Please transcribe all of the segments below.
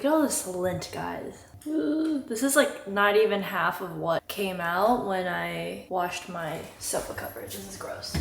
Look at all this lint, guys. Ooh, this is like not even half of what came out when I washed my sofa covers. This is gross.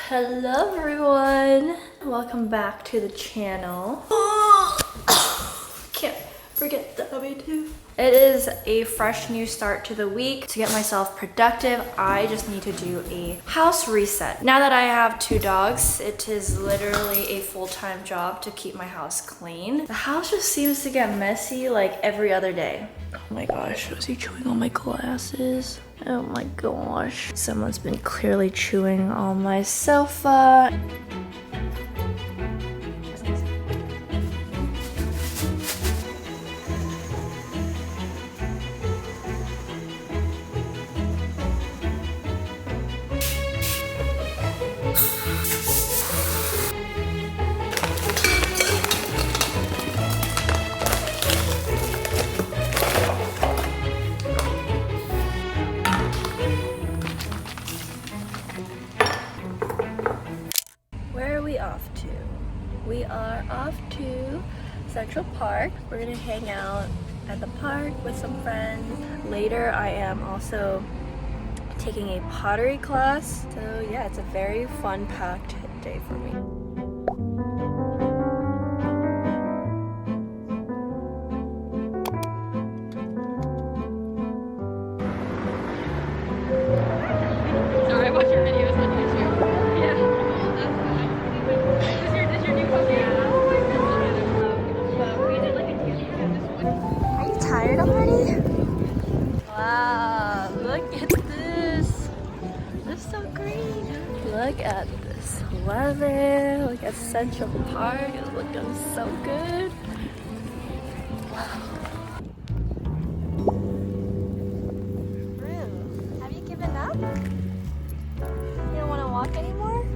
Hello everyone, welcome back to the channel. Can't forget the W2. It is a fresh new start to the week. To get myself productive, I just need to do a house reset. Now that I have 2 dogs, it is literally a full-time job to keep my house clean. The house just seems to get messy like every other day. Oh my gosh, was he chewing on my glasses? Oh my gosh. Someone's been clearly chewing on my sofa. We are off to Central Park. We're gonna hang out at the park with some friends. Later, I am also taking a pottery class. So yeah, it's a very fun-packed day for me. Sorry, I watch your videos on YouTube. Yeah, that's fine. Is your new puppy? Yeah. Oh my god. We did like a TV show this one. Are you tired already? Wow, look at this. It's so green. Look at this weather. Look at Central Park. It's looking so good. Wow. Rue, have you given up? You don't want to walk anymore?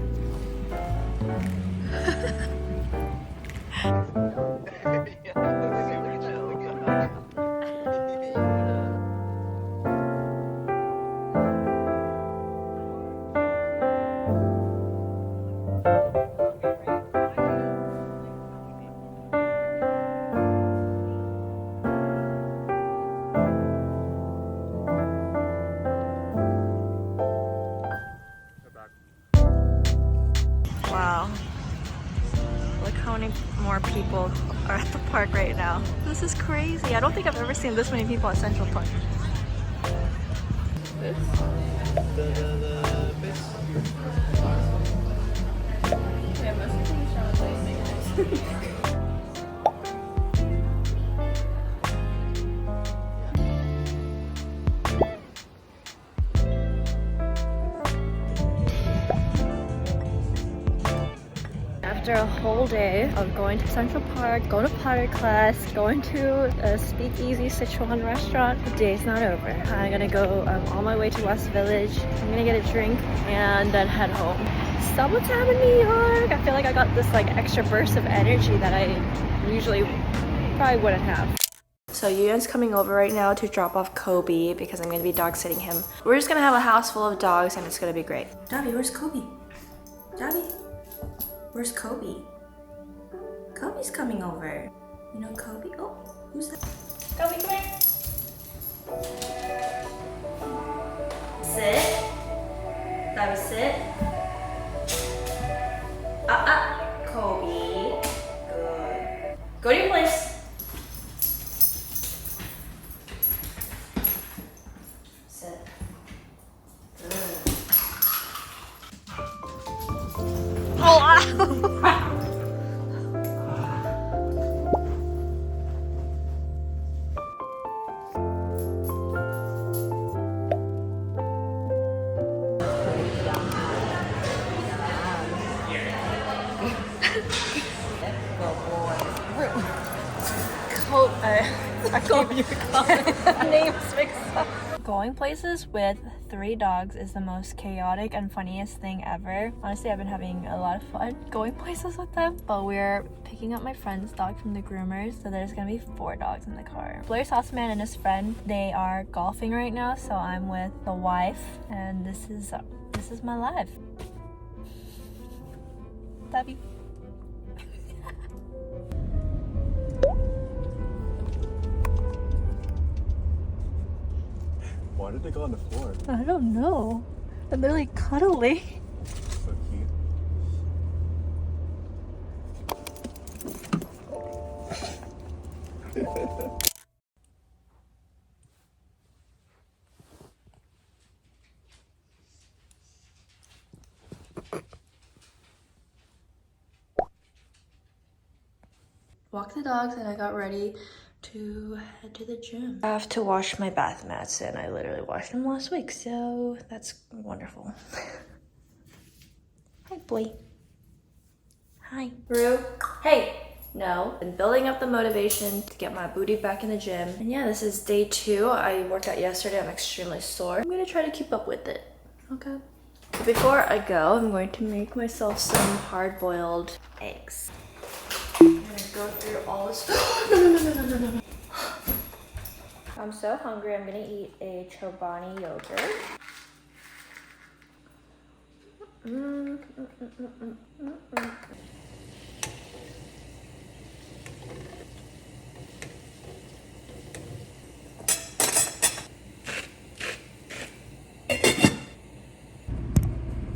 Wow. Look how many more people are at the park right now. This is crazy. I don't think I've ever seen this many people at Central Park. After a whole day of going to Central Park, going to pottery class, going to a speakeasy Sichuan restaurant, the day's not over. I'm gonna go on my way to West Village. I'm gonna get a drink and then head home. Summertime in New York! I feel like I got this like extra burst of energy that I usually probably wouldn't have. So Yuan's coming over right now to drop off Kobe because I'm gonna be dog sitting him. We're just gonna have a house full of dogs and it's gonna be great. Dobby, where's Kobe? Dobby? Where's Kobe? Kobe's coming over. You know Kobe? Oh, who's that? Kobe, come here. Sit. Dobby, sit. Kobe. Good. Go to your place. Sit. Good. Oh, Names mixed up. Going places with 3 dogs is the most chaotic and funniest thing ever. Honestly, I've been having a lot of fun going places with them. But we're picking up my friend's dog from the groomers, so there's gonna be 4 dogs in the car. Blair's houseman and his friend, they are golfing right now, so I'm with the wife, and this is my life. Tabby. Why did they go on the floor? I don't know. And they're like cuddly. So cute. Walked the dogs and I got ready to head to the gym. I have to wash my bath mats and I literally washed them last week, so that's wonderful. Hi, boy. Hi. Rue. Hey. No. Been building up the motivation to get my booty back in the gym. And yeah, this is day 2. I worked out yesterday. I'm extremely sore. I'm gonna try to keep up with it. Okay. Before I go, I'm going to make myself some hard-boiled eggs. I'm gonna go through all this. No. I'm so hungry. I'm gonna eat a Chobani yogurt.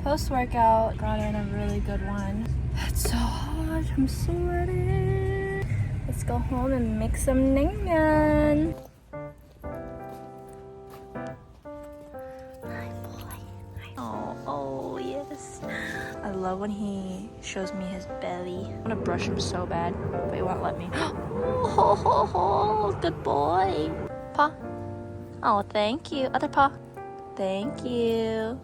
Post-workout, got in a really good one. It's so hot. I'm so ready. Let's go home and make some naengmyeon. Hi, boy. Oh, yes. I love when he shows me his belly. I want to brush him so bad, but he won't let me. Oh, good boy. Paw. Oh, thank you. Other paw. Thank you.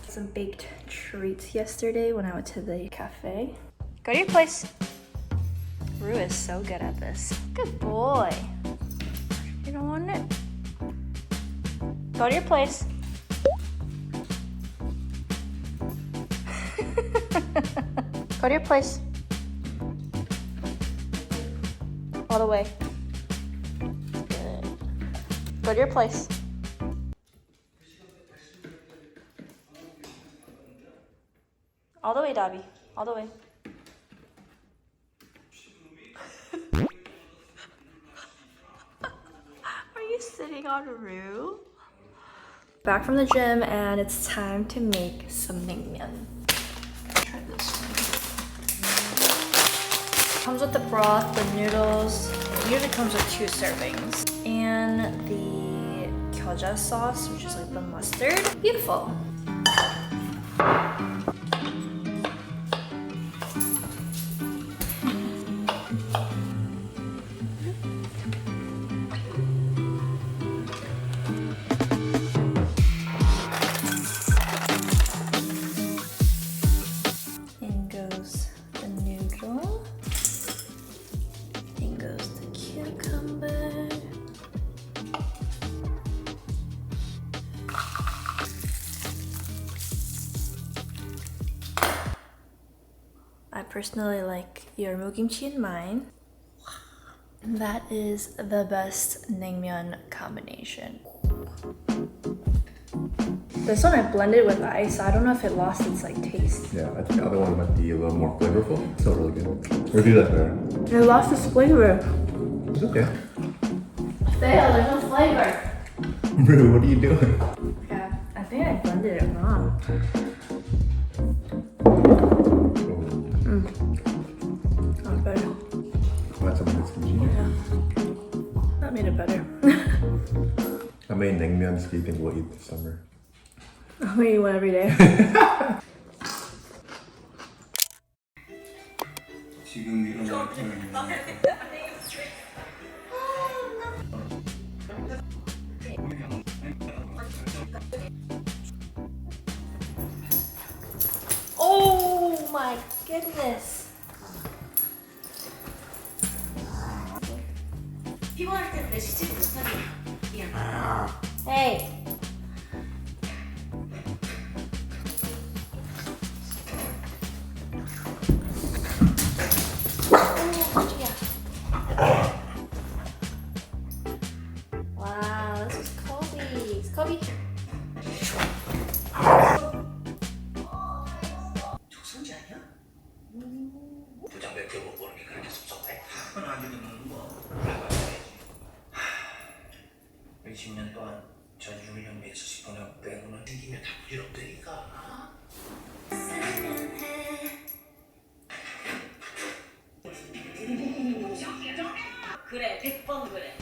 Some baked treats yesterday when I went to the cafe. Go to your place. Rue is so good at this. Good boy. You don't want it? Go to your place. Go to your place. All the way. Good. Go to your place. All the way, Dobby. All the way. Are you sitting on Rue? Back from the gym and it's time to make some naengmyeon. Try this one. Comes with the broth, the noodles. It usually comes with 2 servings. And the kyoja sauce, which is like the mustard. Beautiful. I personally like yermu kimchi in mine. And that is the best naengmyeon combination. This one I blended with ice, so I don't know if it lost its like taste. Yeah, I think the other one might be a little more flavorful. Still really good. Or do that better. It lost its flavor. It's okay. Fail, there's no flavor. Rue, what are you doing? Yeah, I think I blended it wrong. Not better. That's something that's ingenious. Yeah. That made it better. How many naengmyeons do you think we'll eat this summer? I'll eat one every day. 지금 일어나면 my goodness. 피곤할 때는 내 시집 못하게. 미안. Hey. Wow, this is Kobe. Kobe. 조선지 아니야? 부장 몇개 못 보는 게 그렇게 섭섭해? 그건 안 되는 거. 나가야지. 20년 동안 전주민 형님에서 10분 빼고는 생기면 다 부질없다니까. 그래, 100번 그래.